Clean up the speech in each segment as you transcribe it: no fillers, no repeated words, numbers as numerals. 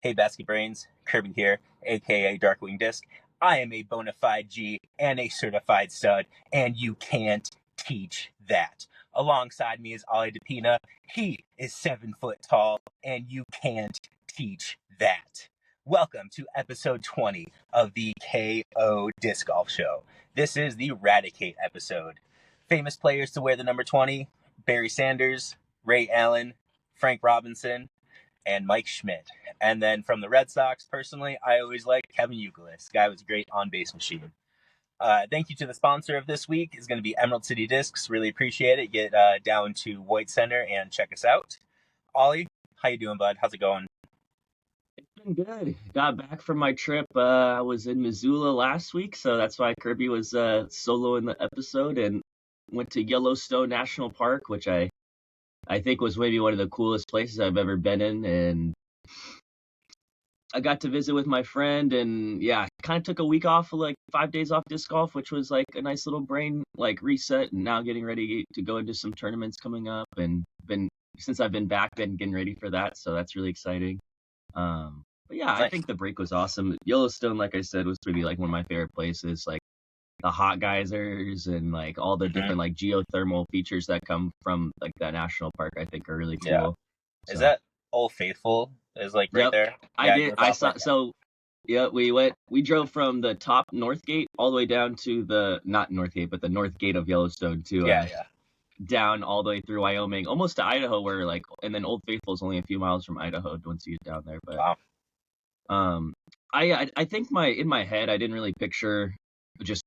Hey, Basket Brains, Kirby here, aka Darkwing Disc. I am a bona fide G and a certified stud, and you can't teach that. Alongside me is Ollie DePina. He is 7 foot tall, and you can't teach that. Welcome to episode 20 of the KO Disc Golf Show. This is the Radicate episode. Famous players to wear the number 20: Barry Sanders, Ray Allen, Frank Robinson, and Mike Schmidt. And then from the Red Sox, personally, I always liked Kevin Youkilis. This guy was a great on-base machine. Thank you to the sponsor of this week. Is going to be Emerald City Discs. Really appreciate it. Get down to White Center and check us out. Ollie, how you doing, bud? How's it going? It's been good. Got back from my trip. I was in Missoula last week, so that's why Kirby was solo in the episode, and went to Yellowstone National Park, which I think was maybe one of the coolest places I've ever been in. And I got to visit with my friend, and yeah, kind of took a week off, like 5 days off disc golf, which was like a nice little brain like reset. And now getting ready to go into some tournaments coming up, and since I've been back, been getting ready for that, so that's really exciting. But yeah, Nice. I think the break was awesome. Yellowstone, like I said, was maybe like one of my favorite places. Like the hot geysers and like all the different like geothermal features that come from like that national park, I think are really cool. Yeah. Is that Old Faithful? Is like right there? I did. I saw. So yeah, we drove from the top north gate all the way down to the, not north gate, but the north gate of Yellowstone to down all the way through Wyoming, almost to Idaho, where like, and then Old Faithful is only a few miles from Idaho once you get down there. But wow. I think in my head I didn't really picture just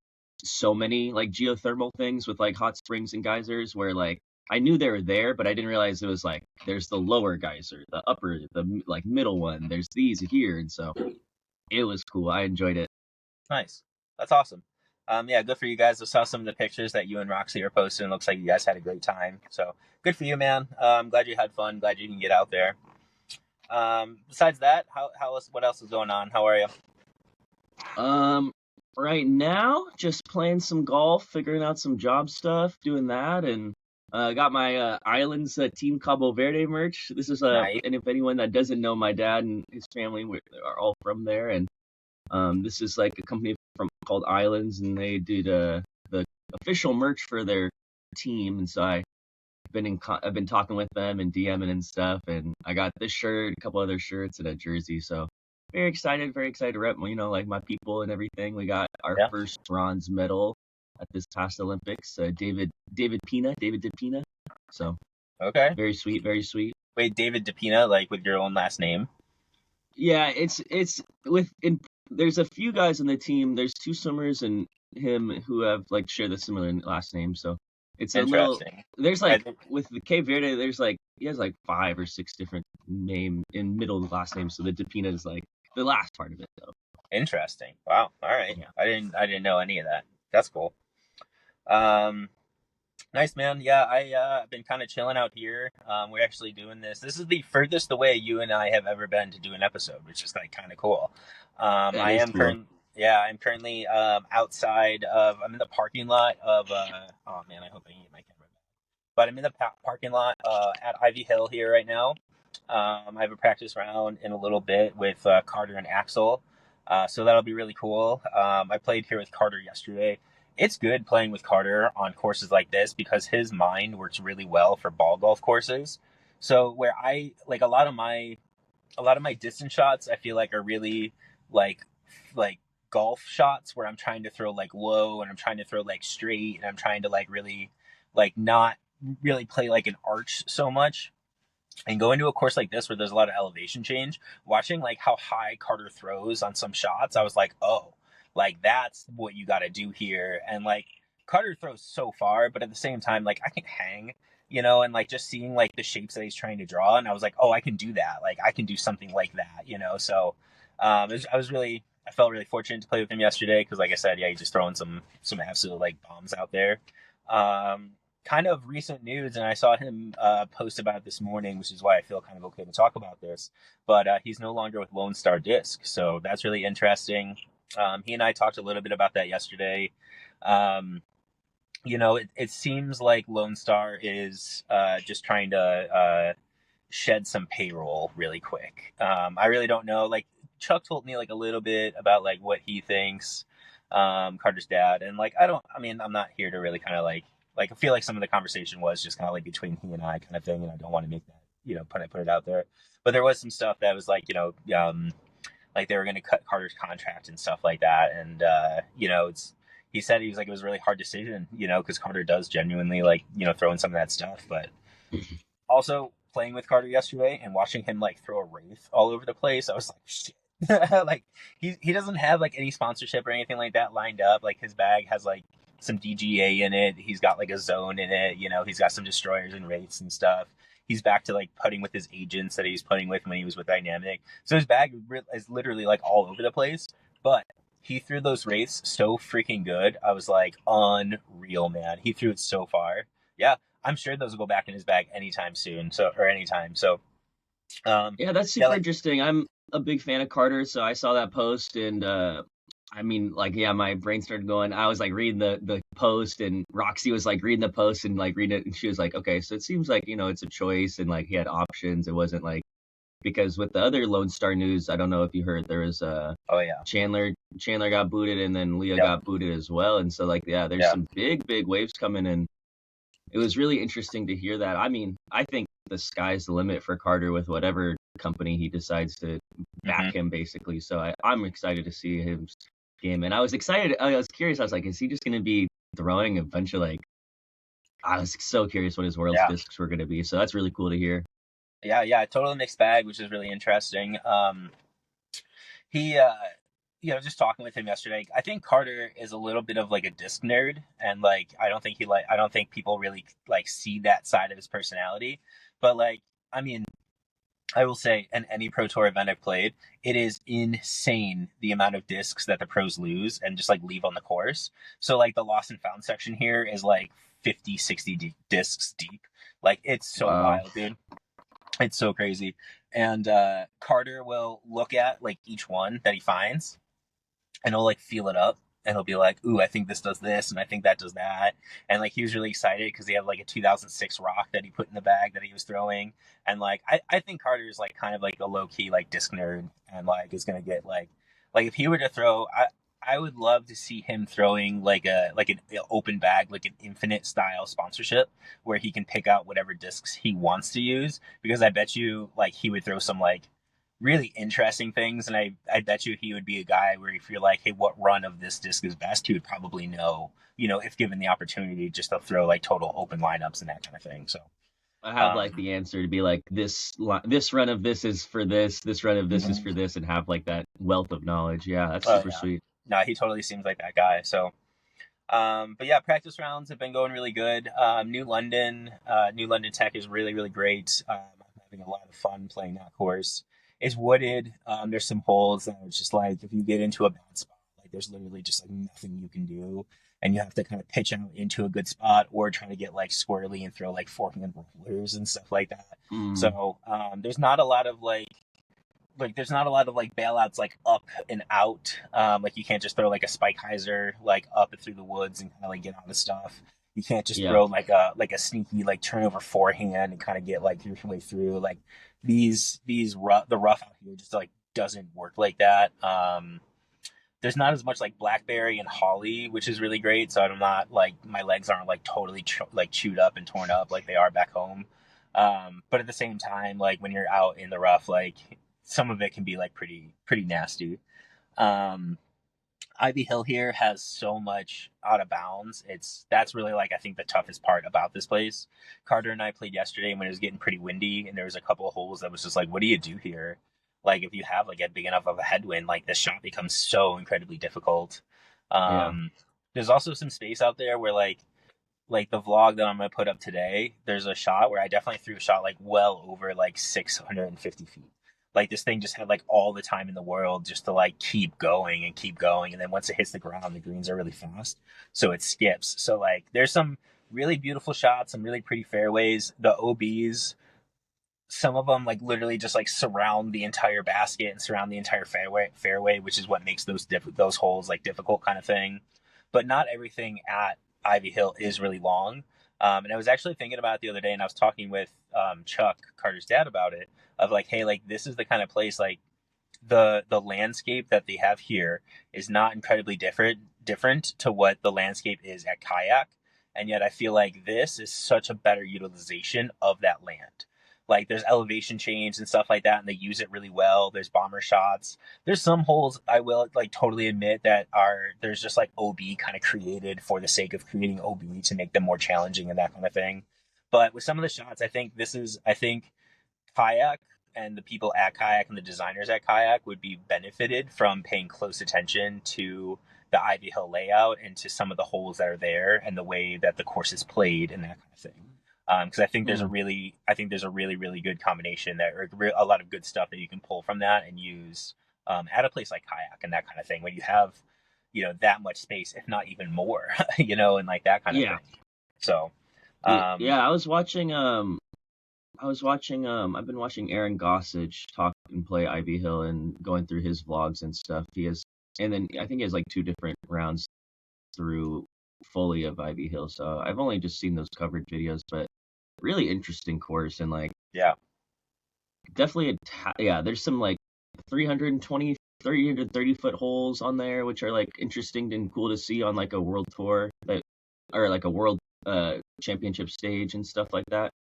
so many like geothermal things with like hot springs and geysers, where like I knew they were there, but I didn't realize it was like there's the lower geyser, the upper, the like middle one. There's these here, and so it was cool. I enjoyed it. Nice. That's awesome. Yeah, good for you guys. I saw some of the pictures that you and Roxy are posting. Looks like you guys had a great time. So good for you, man. I'm glad you had fun. Glad you can get out there. Besides that, what else is going on? How are you? Right now, just playing some golf, figuring out some job stuff, doing that, and got my Islands Team Cabo Verde merch. This is Nice. And if anyone that doesn't know, my dad and his family are all from there, and this is like a company called Islands, and they do the official merch for their team. And so I've been talking with them and DMing and stuff, and I got this shirt, a couple other shirts, and a jersey. So very excited to rep, like my people and everything. We got our first bronze medal at this past Olympics. David DePina. So okay, very sweet. Wait, David DePina, like with your own last name? Yeah, it's there's a few guys on the team. There's two swimmers and him who have like share the similar last name. So it's a little. There's like with the Cape Verde, there's like he has like 5 or 6 different name in middle of the last name. So the DePina is like the last part of it, though. Interesting. Wow. All right. Yeah. I didn't know any of that. That's cool. Nice, man. Yeah, I've been kind of chilling out here. We're actually doing this. This is the furthest away you and I have ever been to do an episode, which is like kind of cool. I'm currently outside of. I'm in the parking lot of. Oh man, I hope I can get my camera back. But I'm in the parking lot at Ivy Hill here right now. I have a practice round in a little bit with Carter and Axel, so that'll be really cool. I played here with Carter yesterday. It's good playing with Carter on courses like this because his mind works really well for ball golf courses. So where I like a lot of my distance shots, I feel like are really like golf shots where I'm trying to throw like low and I'm trying to throw like straight and I'm trying to like really like not really play like an arch so much. And going to a course like this where there's a lot of elevation change, watching like how high Carter throws on some shots, I was like, oh, like that's what you got to do here. And like Carter throws so far, but at the same time, like I can hang, and like just seeing like the shapes that he's trying to draw, and I was like, oh, I can do that. Like I can do something like that, So I felt really fortunate to play with him yesterday because, like I said, yeah, he's just throwing some absolute like bombs out there. Kind of recent news, and I saw him post about it this morning, which is why I feel kind of okay to talk about this. But he's no longer with Lone Star Disc, so that's really interesting. He and I talked a little bit about that yesterday. It seems like Lone Star is just trying to shed some payroll really quick. I really don't know. Like Chuck told me like a little bit about like what he thinks, Carter's dad, and like I mean, I'm not here to really kind of like I feel like some of the conversation was just kind of like between he and I kind of thing, and I don't want to make that put it out there. But there was some stuff that was like like they were going to cut Carter's contract and stuff like that, and he said he was like it was a really hard decision, because Carter does genuinely like throw in some of that stuff, but also playing with Carter yesterday and watching him like throw a wraith all over the place, I was like, shit. Like he doesn't have like any sponsorship or anything like that lined up. Like his bag has like some DGA in it. He's got like a zone in it. He's got some destroyers and wraiths and stuff. He's back to like putting with his agents that he's putting with when he was with Dynamic. So his bag is literally like all over the place. But he threw those wraiths so freaking good. I was like, unreal, man. He threw it so far. Yeah, I'm sure those will go back in his bag anytime soon. Or anytime. So, yeah, that's super interesting. I'm a big fan of Carter, so I saw that post, and I mean, like, yeah, my brain started going. I was like reading the post, and Roxy was like reading the post and like reading it, and she was like, okay, so it seems like it's a choice, and like he had options. It wasn't like, because with the other Lone Star news, I don't know if you heard, there was oh yeah, Chandler got booted, and then Leah got booted as well, and so like there's some big waves coming, and it was really interesting to hear that. I mean, I think the sky's the limit for Carter with whatever company he decides to back him, basically. So I'm excited to see him game. And I was excited. I was curious. I was like, is he just going to be throwing a bunch of like, I was so curious what his Worlds discs were going to be. So that's really cool to hear. Yeah, totally mixed bag, which is really interesting. He, just talking with him yesterday, I think Carter is a little bit of like a disc nerd, and like I don't think people really like see that side of his personality. But like, I mean, I will say, in any Pro Tour event I've played, it is insane the amount of discs that the pros lose and just like leave on the course. So like the lost and found section here is like 50, 60 discs deep. Like it's so wild, dude. It's so crazy. And Carter will look at like each one that he finds, and he'll like feel it up, and he'll be like, ooh, I think this does this, and I think that does that. And like he was really excited because he had like a 2006 rock that he put in the bag that he was throwing. And like I think Carter is like kind of like a low-key like disc nerd, and like is gonna get like if he were to throw, I would love to see him throwing like an open bag, like an infinite style sponsorship where he can pick out whatever discs he wants to use, because I bet you like he would throw some like really interesting things, and I bet you he would be a guy where if you're like, hey, what run of this disc is best, he would probably know, if given the opportunity, just to throw like total open lineups and that kind of thing. So I have like the answer to be like, this run of this is for this run of this is for this, and have like that wealth of knowledge. Yeah, that's super sweet. No, he totally seems like that guy. So but yeah, practice rounds have been going really good. New London Tech is really, really great. I'm having a lot of fun playing that course. It's wooded. There's some holes that it's just like, if you get into a bad spot, like there's literally just like nothing you can do, and you have to kind of pitch out into a good spot, or try to get like squirrely and throw like forehand rollers and stuff like that. So there's not a lot of like there's not a lot of like bailouts like up and out. Like you can't just throw like a spike hyzer like up and through the woods and kind of like get out of stuff. You can't just throw like a sneaky like turnover forehand and kind of get like your way through. Like the rough out here just like doesn't work like that. There's not as much like blackberry and holly, which is really great. So I'm not like, my legs aren't like totally chewed up and torn up like they are back home. But at the same time, like when you're out in the rough, like some of it can be like pretty nasty. Ivy Hill here has so much out of bounds. That's really like, I think the toughest part about this place. Carter and I played yesterday when it was getting pretty windy, and there was a couple of holes that was just like, what do you do here? Like if you have like a big enough of a headwind, like this shot becomes so incredibly difficult. There's also some space out there where like the vlog that I'm gonna put up today, there's a shot where I definitely threw a shot like well over like 650 feet. Like this thing just had like all the time in the world just to like keep going, and then once it hits the ground, the greens are really fast, so it skips. So like there's some really beautiful shots, some really pretty fairways. The OBs, some of them like literally just like surround the entire basket and surround the entire fairway, which is what makes those holes like difficult kind of thing. But not everything at Ivy Hill is really long. And I was actually thinking about it the other day, and I was talking with Chuck, Carter's dad, about it. Of like, hey, like this is the kind of place, like the landscape that they have here is not incredibly different to what the landscape is at Kayak, and yet I feel like this is such a better utilization of that land. Like there's elevation change and stuff like that, and they use it really well. There's bomber shots. There's some holes I will like totally admit that are there's just like OB kind of created for the sake of creating OB to make them more challenging and that kind of thing. But with some of the shots, I think Kayak and the people at Kayak and the designers at Kayak would be benefited from paying close attention to the Ivy Hill layout and to some of the holes that are there and the way that the course is played and that kind of thing. Because I think there's a really really good combination there, or a lot of good stuff that you can pull from that and use at a place like Kayak and that kind of thing when you have that much space, if not even more, and like that kind of thing. So yeah, I've been watching Aaron Gossage talk and play Ivy Hill and going through his vlogs and stuff. And then I think he has like 2 different rounds through fully of Ivy Hill. So I've only just seen those covered videos, but really interesting course. And like, definitely, there's some like 330 foot holes on there, which are like interesting and cool to see on like a world tour or like a world championship stage and stuff like that.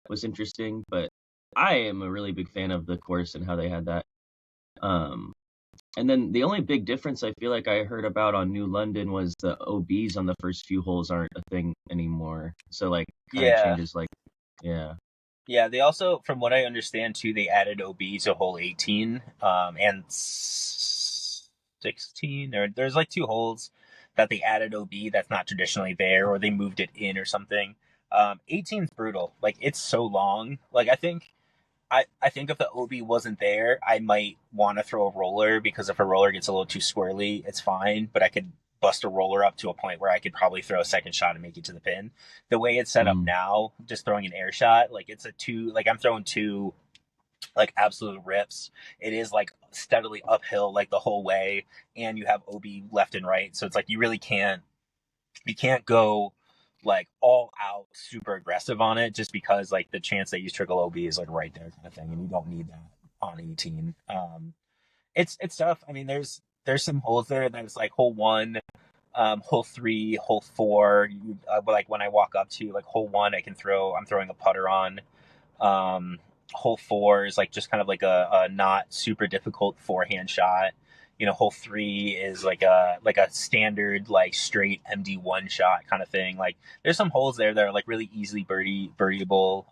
Was interesting, but I am a really big fan of the course and how they had that. And then the only big difference I feel like I heard about on New London was the OBs on the first few holes aren't a thing anymore. So like kind of changes like Yeah, they also, from what I understand too, they added OB to hole 18 and 16. Or there's like 2 holes that they added OB that's not traditionally there, or they moved it in or something. 18's brutal. Like it's so long. Like I think if the OB wasn't there, I might want to throw a roller, because if a roller gets a little too squirrely, it's fine. But I could bust a roller up to a point where I could probably throw a second shot and make it to the pin. The way it's set up now, just throwing an air shot, like it's a 2, like I'm throwing 2 like absolute rips. It is like steadily uphill like the whole way, and you have OB left and right. So it's like you can't go like all out super aggressive on it, just because like the chance that you trickle OB is like right there kind of thing, and you don't need that on 18. It's tough. I mean, there's some holes there that's like hole 1, hole 3, hole 4. Like when I walk up to like hole 1, I'm throwing a putter on. Hole 4 is like just kind of like a not super difficult forehand shot. Hole 3 is like a standard like straight MD1 shot kind of thing. Like there's some holes there that are like really easily birdieable.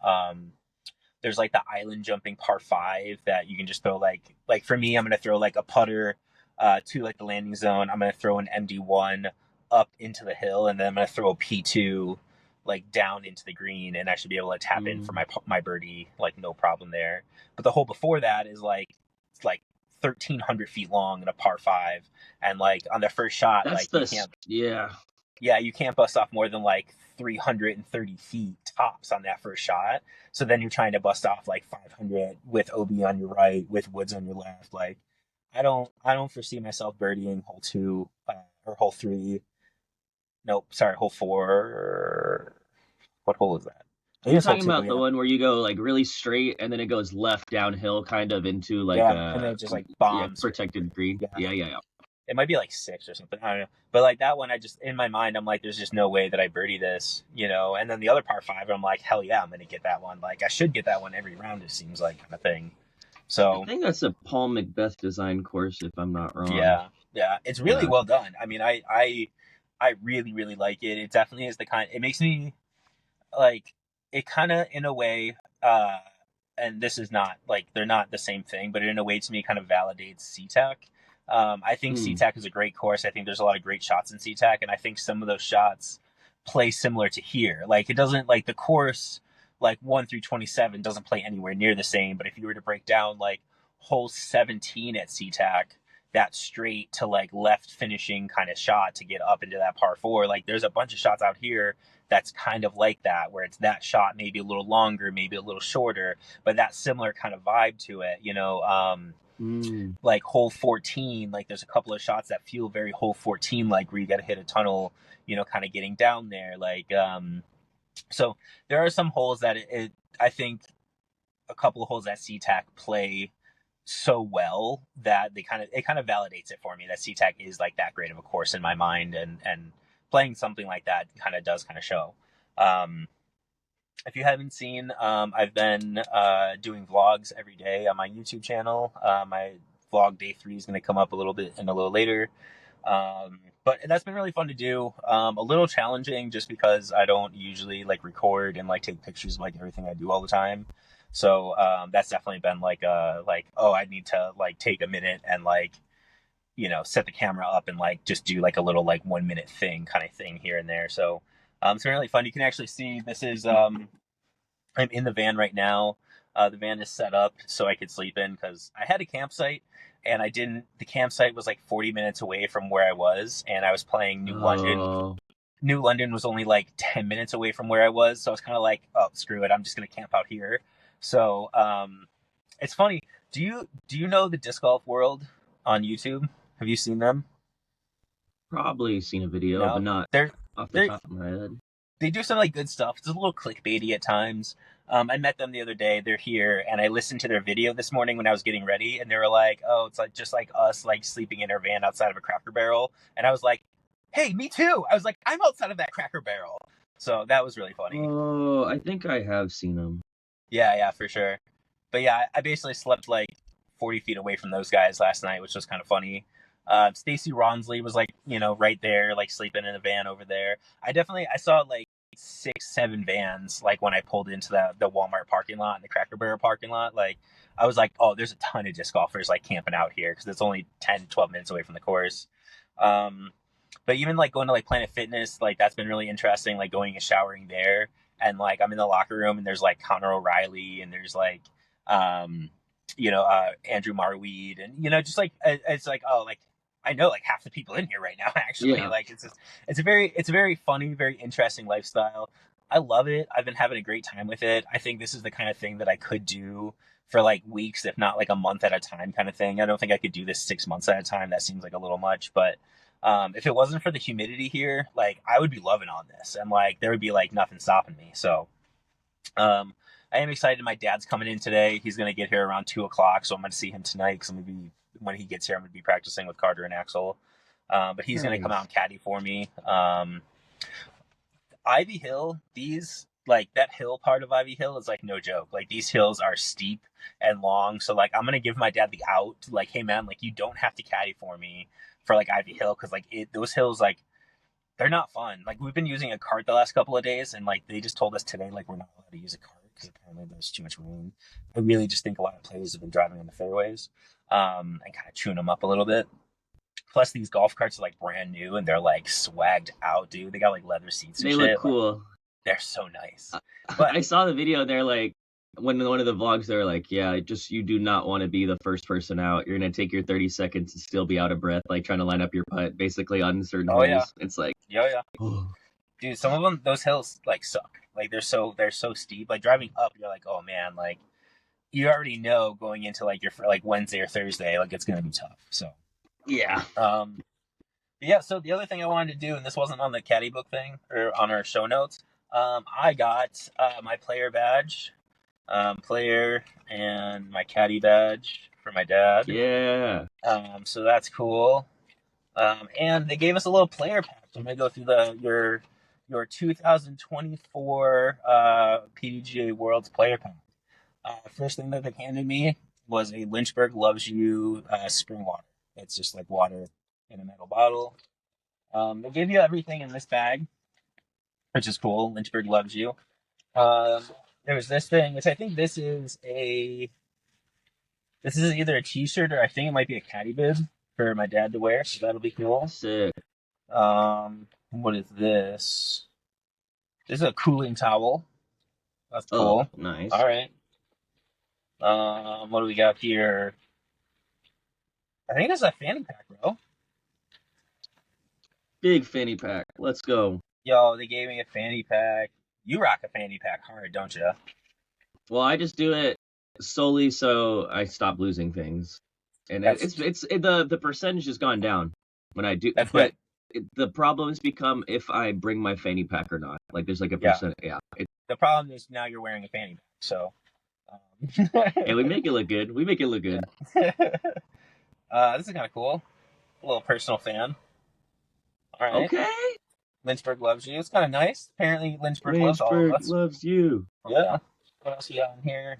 There's like the island jumping par 5 that you can just throw like for me, I'm gonna throw like a putter to like the landing zone. I'm gonna throw an MD1 up into the hill, and then I'm gonna throw a P2 like down into the green, and I should be able to tap in for my birdie, like no problem there. But the hole before that is like it's like 1,300 feet long and a par 5, and like on the first shot, you can't bust off more than like 330 feet tops on that first shot. So then you're trying to bust off like 500 with OB on your right, with woods on your left. Like I don't foresee myself birdieing hole 2 or hole 3. Nope, sorry, hole 4. What hole is that? You're talking about the one where you go like really straight and then it goes left downhill kind of into like and then it just like bombs protected green. Yeah. It might be like 6 or something. I don't know. But like that one, I just, in my mind, I'm like, there's just no way that I birdie this, And then the other par 5, I'm like, hell yeah, I'm going to get that one. Like I should get that one every round, it seems like, kind of thing. So I think that's a Paul Macbeth design course, if I'm not wrong. Yeah. It's really well done. I mean, I really, really like it. It definitely is it makes me like, it kind of, in a way, and this is not like they're not the same thing, but in a way to me kind of validates SeaTac. I think SeaTac is a great course. I think there's a lot of great shots in SeaTac, and I think some of those shots play similar to here. Like it doesn't like the course like 1 through 27 doesn't play anywhere near the same. But if you were to break down like hole 17 at SeaTac, that straight to like left finishing kind of shot to get up into that par 4, like there's a bunch of shots out here that's kind of like that, where it's that shot maybe a little longer, maybe a little shorter, but that similar kind of vibe to it, like hole 14, like there's a couple of shots that feel very hole 14 like, where you got to hit a tunnel, kind of getting down there, like So there are some holes that I think a couple of holes that SeaTac play so well that it kind of validates it for me that SeaTac is like that great of a course in my mind, and playing something like that does kind of show. Um, if you haven't seen, I've been doing vlogs every day on my YouTube channel. My vlog day 3 is going to come up a little later. But that's been really fun to do. A little challenging just because I don't usually like record and like take pictures of like everything I do all the time. So that's definitely been like oh, I need to like take a minute and like set the camera up and like just do like a little like 1 minute thing kind of thing here and there. So it's been really fun. You can actually see this is I'm in the van right now. The van is set up so I could sleep in because I had a campsite and I didn't. The campsite was like 40 minutes away from where I was, and I was playing New London. New London was only like 10 minutes away from where I was, so I was kind of like, oh, screw it, I'm just gonna camp out here. So it's funny. Do you know the disc golf world on YouTube? Have you seen them? Probably seen a video, No, but not they're off the they're top of my head. they do some like good stuff. It's a little clickbaity at times. I met them the other day. They're here, and I listened to their video this morning when I was getting ready, and they were like, "Oh, it's like just like us, like sleeping in our van outside of a Cracker Barrel." And I was like, "Hey, me too." I was like, "I'm outside of that Cracker Barrel," so that was really funny. Oh, I think I have seen them. Yeah, yeah, for sure. But yeah, I basically slept like 40 feet away from those guys last night, which was kind of funny. Stacy Ronsley was like, right there, like sleeping in a van over there. I saw like 6, 7 vans, like when I pulled into the Walmart parking lot and the Cracker Barrel parking lot. Like, I was like, oh, there's a ton of disc golfers like camping out here because it's only 10, 12 minutes away from the course. Um, but even like going to like Planet Fitness, like that's been really interesting, like going and showering there. And like I'm in the locker room and there's like Connor O'Reilly and there's like, um, Andrew Marweed and, just like, it's like, oh, like I know like half the people in here right now, actually. Yeah. Like it's a very funny, very interesting lifestyle. I love it. I've been having a great time with it. I think this is the kind of thing that I could do for like weeks, if not like a month at a time kind of thing. I don't think I could do this 6 months at a time. That seems like a little much, but if it wasn't for the humidity here, like I would be loving on this, and like there would be like nothing stopping me. So um, I am excited. My dad's coming in today. He's gonna get here around 2 o'clock, so I'm gonna see him tonight because I'm gonna be when he gets here. I'm gonna be practicing with Carter and Axel, but he's gonna come out Nice. and caddy for me. Ivy Hill, these like that hill part of Ivy Hill is like no joke. Like these hills are steep and long, so like I'm gonna give my dad the out. Like, hey man, like you don't have to caddy for me for like Ivy Hill because like those hills like they're not fun. Like we've been using a cart the last couple of days, and like they just told us today like we're not allowed to use a cart because apparently there's too much rain. I really just think a lot of players have been driving on the fairways, and kind of chewing them up a little bit. Plus, these golf carts are like brand new and they're like swagged out, dude. They got like leather seats and They look shit. Like cool. they're so nice. I But saw the video. They're like, when one of the vlogs, they're like, yeah, just you do not want to be the first person out. You're gonna take your 30 seconds and still be out of breath, like trying to line up your putt, basically on certain oh yeah, holes. It's like, yeah, oh, dude. Some of them, those hills like suck. Like they're so steep. Like driving up, you're like, oh man, like you already know going into like your like Wednesday or Thursday, like it's gonna be tough. So yeah. um, yeah. So the other thing I wanted to do, and this wasn't on the caddy book thing or on our show notes, I got my player badge, player, and my caddy badge for my dad. Yeah. So that's cool. And they gave us a little player pack. So I'm gonna go through your 2024 PDGA Worlds player pack. First thing that they handed me was a Lynchburg Loves You spring water. It's just like water in a metal bottle. They give you everything in this bag, which is cool. Lynchburg Loves You. Um, there's this thing, which I think this is either a T-shirt or I think it might be a caddy bib for my dad to wear. So that'll be cool. Sick. What is this? This is a cooling towel. That's Oh, cool. nice. All right. What do we got here? I think it's a fanny pack, bro. Big fanny pack. Let's go. Yo, they gave me a fanny pack. You rock a fanny pack hard, don't you? Well, I just do it solely so I stop losing things, and That's the percentage has gone down when I do. that's But good. the problems become if I bring my fanny pack or not. Like there's like a Yeah. percent. Yeah. The problem is now you're wearing a fanny pack, so. Hey, we make it look good. We make it look good. This is kind of cool. A little personal fan. All right. Okay. Lynchburg loves you. It's kind of nice. Apparently, Lynchburg loves all of Lynchburg us. loves you. Yeah. What else you got in here?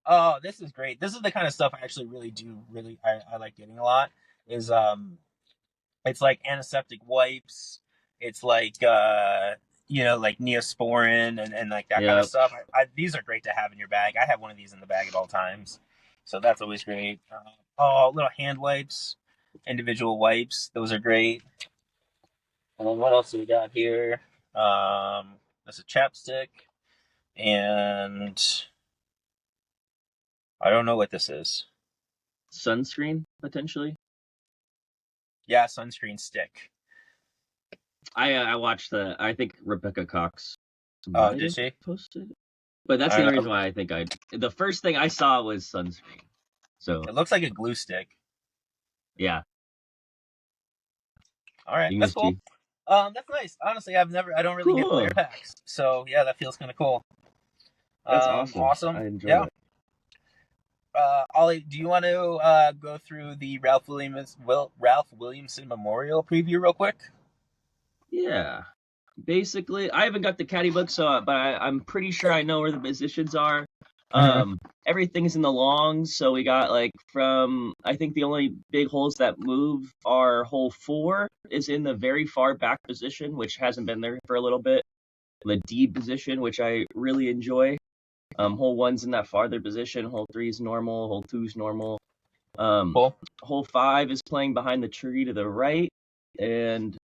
Oh, this is great. This is the kind of stuff I actually I like getting a lot. Is it's like antiseptic wipes. It's like like Neosporin and like that kind of stuff. These are great to have in your bag. I have one of these in the bag at all times, so that's always great. Little hand wipes, individual wipes. Those are great. And then what else do we got here? That's a chapstick, and I don't know what this is. Sunscreen, potentially? Yeah, sunscreen stick. I watched I think Rebecca Cox Did she? posted it. But that's the only reason why I think the first thing I saw was sunscreen. So it looks like a glue stick. Yeah. All right, that's cool. That's nice. Honestly, I don't really get player packs, so yeah, that feels kind of cool. That's awesome. Awesome. I enjoy it. Ollie, do you want to go through the Ralph Williamson Memorial preview real quick? Yeah. Basically, I haven't got the caddy book, but I'm pretty sure I know where the positions are. Everything's in the longs, so we got I think the only big holes that move are hole 4 is in the very far back position, which hasn't been there for a little bit. The D position, which I really enjoy. Hole 1's in that farther position. Hole 3's normal. Hole 2's normal. Cool. Hole 5 is playing behind the tree to the right, and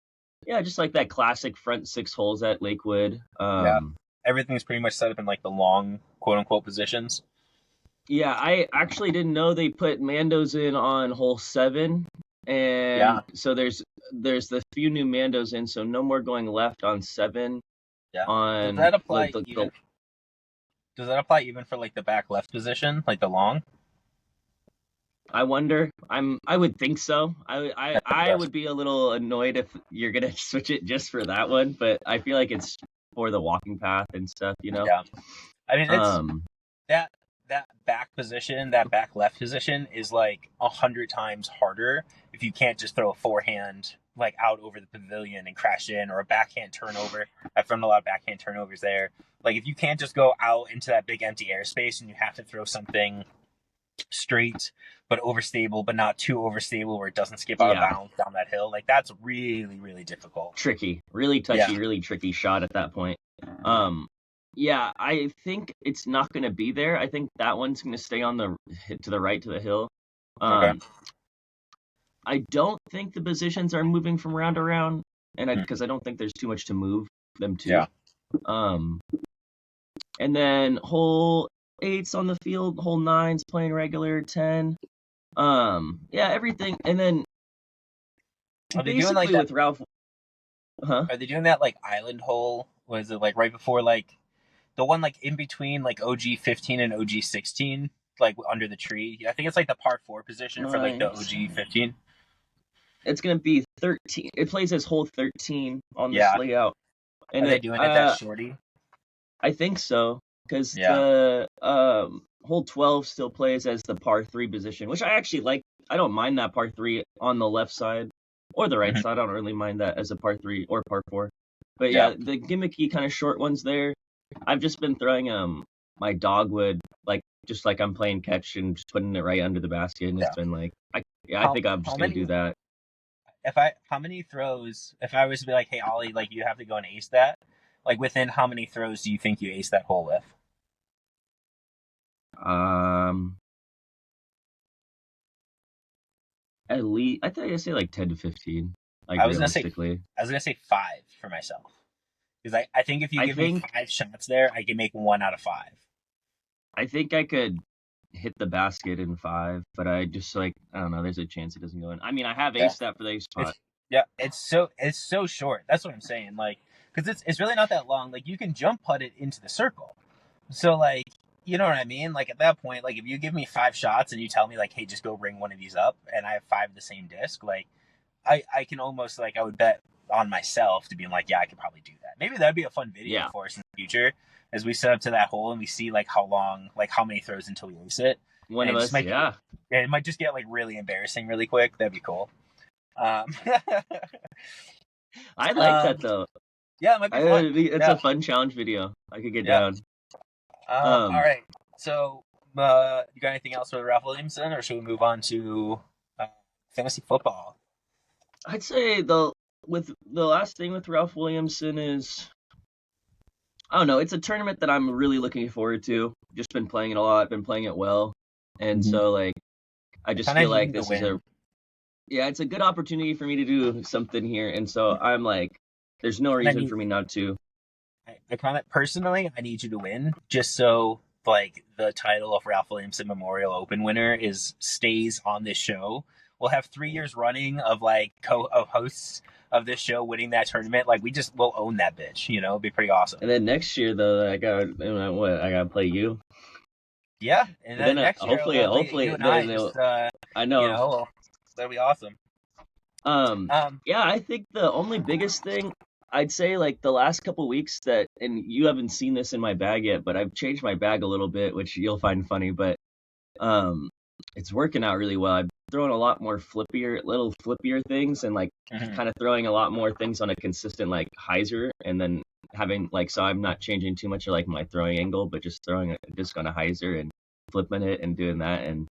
yeah, just like that classic front 6 holes at Lakewood. Everything's pretty much set up in like the long quote-unquote positions. Yeah, I actually didn't know they put Mandos in on hole 7, and so there's the few new Mandos in, so no more going left on 7. Yeah. On does that apply does that apply even for like the back left position, like the long? I wonder. I would think so. I would be a little annoyed if you're gonna switch it just for that one, but I feel like it's for the walking path and stuff, Yeah. I mean, it's that back position, that back left position is like 100 times harder if you can't just throw a forehand like out over the pavilion and crash in, or a backhand turnover. I've thrown a lot of backhand turnovers there. Like if you can't just go out into that big empty airspace and you have to throw something straight but overstable, but not too overstable where it doesn't skip out of bounds down that hill, like that's really, really difficult. Tricky, really touchy, really tricky shot at that point. Yeah, I think it's not going to be there. I think that one's going to stay on the to the right to the hill. I don't think the positions are moving from round to round, and because I don't think there's too much to move them to. Yeah. And then hole 8's on the field, hole 9's playing regular, 10. Yeah, everything, and then are they doing like that with Ralph? Are they doing that like island hole? Was it like right before like the one like in between like OG 15 and OG 16, like under the tree? I think it's like the par 4 position for like the OG 15. It's gonna be 13. It plays as hole 13 on this layout. And are they doing it that shorty? I think so, because the hole 12 still plays as the par 3 position, which I actually like. I don't mind that par 3 on the left side or the right side. I don't really mind that as a par 3 or par 4. But yeah, the gimmicky kind of short ones there. I've just been throwing my dogwood just like I'm playing catch and just putting it right under the basket, and it's been like I think I'm just gonna do that. How many throws, if I was to be like, hey Ollie, like you have to go and ace that, like within how many throws do you think you ace that hole with? At least I thought I'd say like 10 to 15. Like I was gonna say 5 for myself, because I think if you give me 5 shots there, I can make 1 out of 5. I think I could hit the basket in 5, but I just I don't know. There's a chance it doesn't go in. I mean, I have aced that for the ace spot. It's so short. That's what I'm saying. Like, because it's really not that long. Like, you can jump putt it into the circle. So like, you know what I mean? Like at that point, like if you give me 5 shots and you tell me like, hey, just go ring one of these up, and I have 5 of the same disc, like I can almost like I would bet on myself to be like, yeah, I could probably do that. Maybe that'd be a fun video Yeah. for us in the future as we set up to that hole and we see like how long, like how many throws until we ace it. One And of it just us, might, yeah. yeah, it might just get like really embarrassing really quick. That'd be cool. I like that though. Yeah, it might be fun. It's Yeah, a fun challenge video. I could get yeah. down. All right. So, you got anything else with Ralph Williamson, or should we move on to fantasy football? I'd say the last thing with Ralph Williamson is, I don't know, it's a tournament that I'm really looking forward to. Just been playing it a lot, been playing it well, and so like I just Kinda feel like needing to this is win. it's a good opportunity for me to do something here, and so I'm like, there's no reason for me not to. I kind of personally, I need you to win just so like the title of Ralph Williamson Memorial Open winner is stays on this show. We'll have 3 years running of like of hosts of this show winning that tournament. Like we'll own that bitch. You know, it'd be pretty awesome. And then next year though, I gotta play you. Yeah, and But then then next year hopefully you and I just I know. that'll be awesome. Yeah, I think the only biggest thing I'd say, like the last couple weeks that, and you haven't seen this in my bag yet, but I've changed my bag a little bit, which you'll find funny, but it's working out really well. I'm throwing a lot more little flippier things, and like kind of throwing a lot more things on a consistent like hyzer, and then having like, so I'm not changing too much of like my throwing angle, but just throwing a disc on a hyzer and flipping it and doing that, and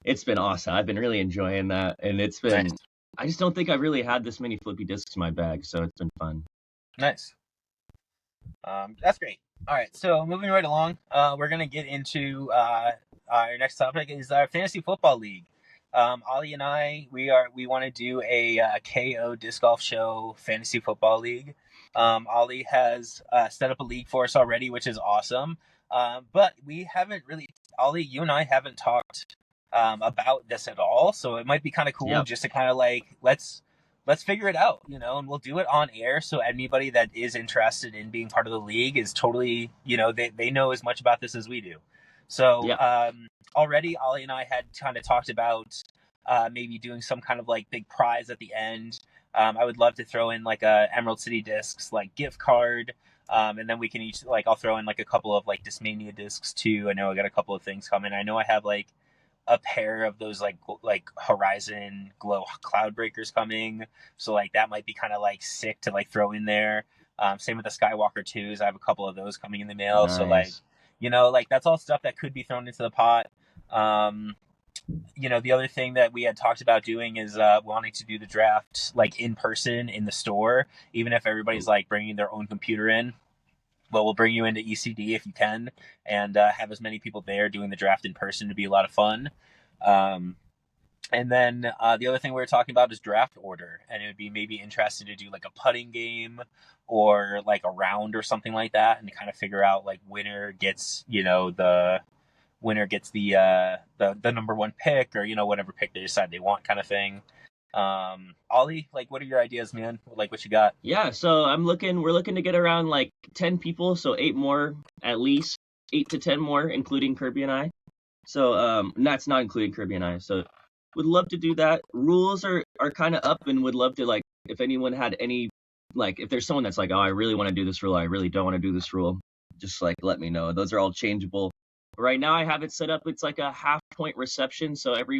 it's been awesome. I've been really enjoying that, and it's been. Nice. I just don't think I've really had this many flippy discs in my bag, so it's been fun. Nice. That's great. All right, so moving right along, we're gonna get into our next topic is our fantasy football league. Ollie and I, we want to do a KO disc golf show fantasy football league. Ollie has set up a league for us already, which is awesome. But we haven't really, Ollie, you and I haven't talked about this at all, so it might be kind of cool just to kind of like let's figure it out, you know, and we'll do it on air so anybody that is interested in being part of the league is totally, you know, they know as much about this as we do. So already Ollie and I had kind of talked about maybe doing some kind of like big prize at the end. I would love to throw in like a Emerald City Discs like gift card. And then we can each like, I'll throw in like a couple of like Discmania discs too. I know I got a couple of things coming. I know I have like a pair of those like Horizon Glow Cloud Breakers coming, so like that might be kind of like sick to like throw in there. Same with the Skywalker 2s. I have a couple of those coming in the mail. Nice. So like, you know, like that's all stuff that could be thrown into the pot. You know, the other thing that we had talked about doing is wanting to do the draft like in person in the store, even if everybody's like bringing their own computer in. Well, we'll bring you into ECD if you can, and have as many people there doing the draft in person to be a lot of fun. And then the other thing we were talking about is draft order, and it would be maybe interesting to do like a putting game or like a round or something like that, and to kind of figure out like winner gets, you know, the number one pick, or, you know, whatever pick they decide they want, kind of thing. Ollie, like, what are your ideas, man? Like, what you got? Yeah, so we're looking to get around like 10 people, so 8 more at least, 8 to 10 more, including Kirby and I. So that's not including Kirby and I. So would love to do that. Rules are kind of up, and would love to, like, if anyone had any, like, if there's someone that's like, oh, I really want to do this rule, I really don't want to do this rule, just like let me know. Those are all changeable. Right now I have it set up, it's like a half-point reception, so every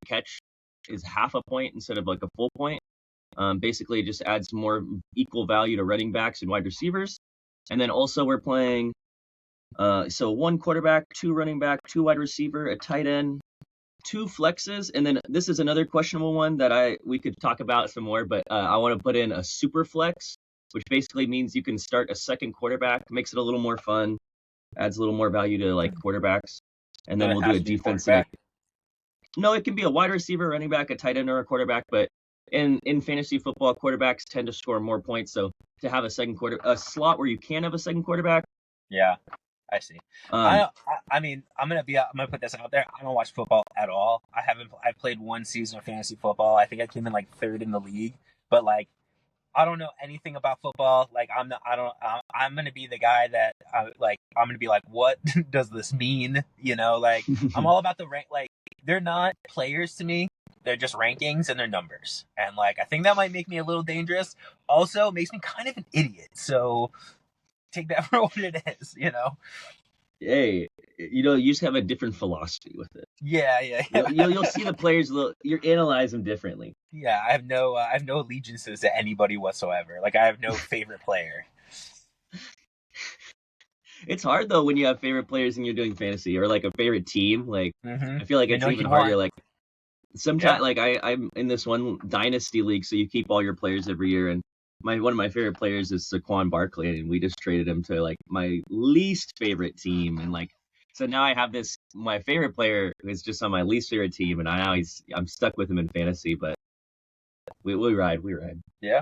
catch is half a point instead of like a full point. Basically, it just adds more equal value to running backs and wide receivers. And then also we're playing, so 1 quarterback, 2 running back, 2 wide receiver, a tight end, 2 flexes, and then this is another questionable one that we could talk about some more, but I want to put in a super flex, which basically means you can start a second quarterback, makes it a little more fun, adds a little more value to like quarterbacks, and then we'll do a defensive. No, it can be a wide receiver, running back, a tight end, or a quarterback, but in fantasy football, quarterbacks tend to score more points, so to have a slot where you can have a second quarterback. Yeah, I see. I mean, I'm gonna put this out there. I don't watch football at all. I played 1 season of fantasy football. I think I came in like 3rd in the league, but like, I don't know anything about football. Like, I'm gonna be the guy that I'm gonna be like, what does this mean? You know, like, I'm all about the rank. Like, they're not players to me. They're just rankings and they're numbers. And like, I think that might make me a little dangerous. Also, it makes me kind of an idiot. So take that for what it is, you know? Hey, you just have a different philosophy with it. Yeah. You'll see the players. You analyze them differently. Yeah, I have no allegiances to anybody whatsoever. Like, I have no favorite player. It's hard though when you have favorite players and you're doing fantasy, or like a favorite team. Like, I feel like it's even harder. Like, sometimes, like I'm in this one dynasty league, so you keep all your players every year, and one of my favorite players is Saquon Barkley, and we just traded him to like my least favorite team, and like, so now I have my favorite player is just on my least favorite team, and I'm stuck with him in fantasy, but we ride. Yeah.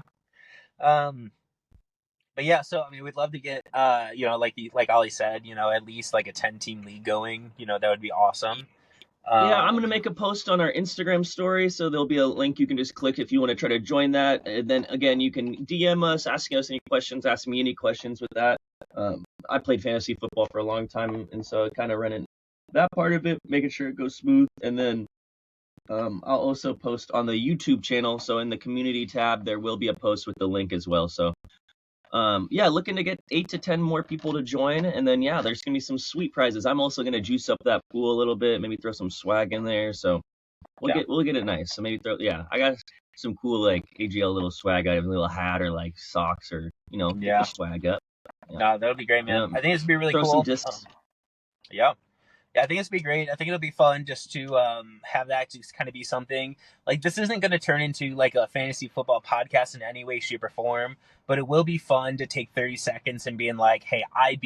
But yeah, so I mean, we'd love to get, like Ollie said, at least like a 10-team league going. That would be awesome. Yeah, I'm going to make a post on our Instagram story, so there'll be a link you can just click if you want to try to join that. And then, again, you can DM us, asking us any questions, ask me any questions with that. I played fantasy football for a long time, and so kind of running that part of it, making sure it goes smooth. And then I'll also post on the YouTube channel, so in the community tab, there will be a post with the link as well. So looking to get 8 to 10 more people to join, and then there's gonna be some sweet prizes. I'm also gonna juice up that pool a little bit, maybe throw some swag in there. So we'll get it nice. So maybe I got some cool like AGL little swag. I have a little hat or like socks or get the swag up. Yeah. No, that'll be great, man. I think it's gonna be really cool. Some discs. Yeah, I think it's gonna be great. I think it'll be fun just to have that just kind of be something. Like, this isn't going to turn into like a fantasy football podcast in any way, shape, or form, but it will be fun to take 30 seconds and being like, hey, I'm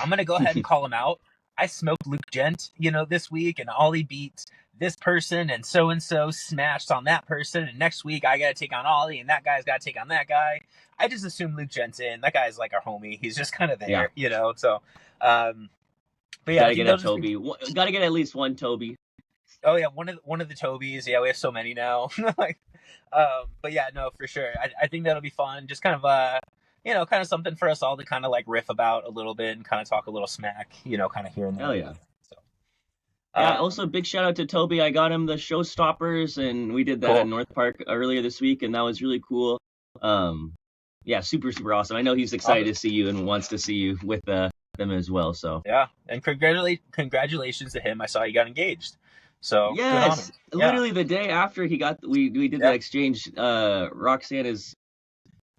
going to go ahead and call him out. I smoked Luke Gent, this week, and Ollie beat this person, and so smashed on that person, and next week I got to take on Ollie, and that guy's got to take on that guy. I just assume Luke Gent's in. That guy's like our homie. He's just kind of there, so... But yeah, gotta get a Toby. Gotta get at least one Toby. Oh yeah, one of the Tobys. Yeah, we have so many now. But yeah, no, for sure. I think that'll be fun. Just kind of something for us all to kind of like riff about a little bit and kind of talk a little smack. Kind of here and there. Hell yeah. So, also big shout out to Toby. I got him the Showstoppers, and we did that at North Park earlier this week, and that was really cool. Super super awesome. I know he's excited to see you and wants to see you with them as well. So and congratulations to him. I saw he got engaged. So yes, literally the day after he got we did that exchange. Roxana's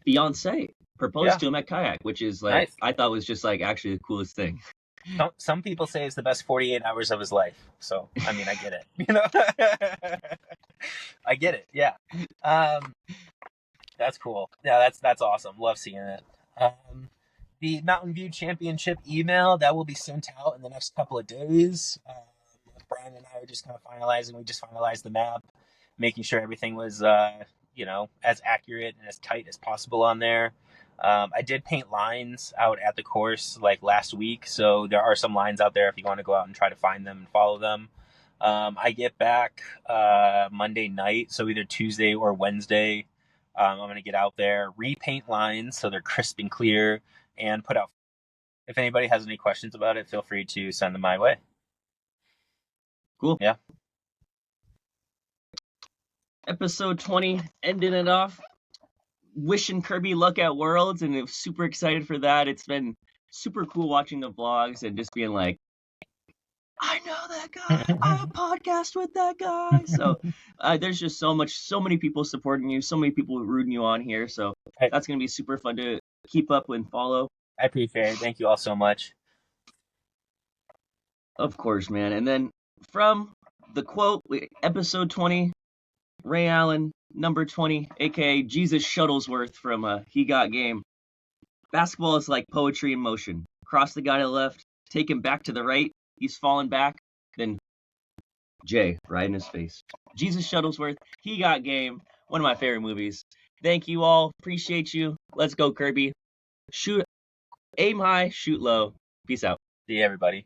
fiance proposed to him at Kayak, which is like nice. I thought was just like actually the coolest thing. Some people say it's the best 48 hours of his life. So I mean, I get it. I get it. Yeah. That's cool. Yeah, that's awesome. Love seeing it. The Mountain View Championship email, that will be sent out in the next couple of days. Brian and I are just kind of finalizing. We just finalized the map, making sure everything was, as accurate and as tight as possible on there. I did paint lines out at the course like last week, so there are some lines out there if you want to go out and try to find them and follow them. I get back Monday night, so either Tuesday or Wednesday. I'm going to get out there, repaint lines so they're crisp and clear, and put out. If anybody has any questions about it, feel free to send them my way. Cool. Yeah. Episode 20, ending it off. Wishing Kirby luck at Worlds, and I'm super excited for that. It's been super cool watching the vlogs and just being like, I know that guy. I have a podcast with that guy. So there's just so many people supporting you, so many people rooting you on here. So that's going to be super fun to keep up and follow. I appreciate it. Thank you all so much. Of course, man. And then from the quote, episode 20, Ray Allen, number 20, a.k.a. Jesus Shuttlesworth from He Got Game. Basketball is like poetry in motion. Cross the guy to the left, take him back to the right. He's falling back, then Jay, right in his face. Jesus Shuttlesworth, He Got Game, one of my favorite movies. Thank you all. Appreciate you. Let's go, Kirby. Aim high, shoot low. Peace out. See you, everybody.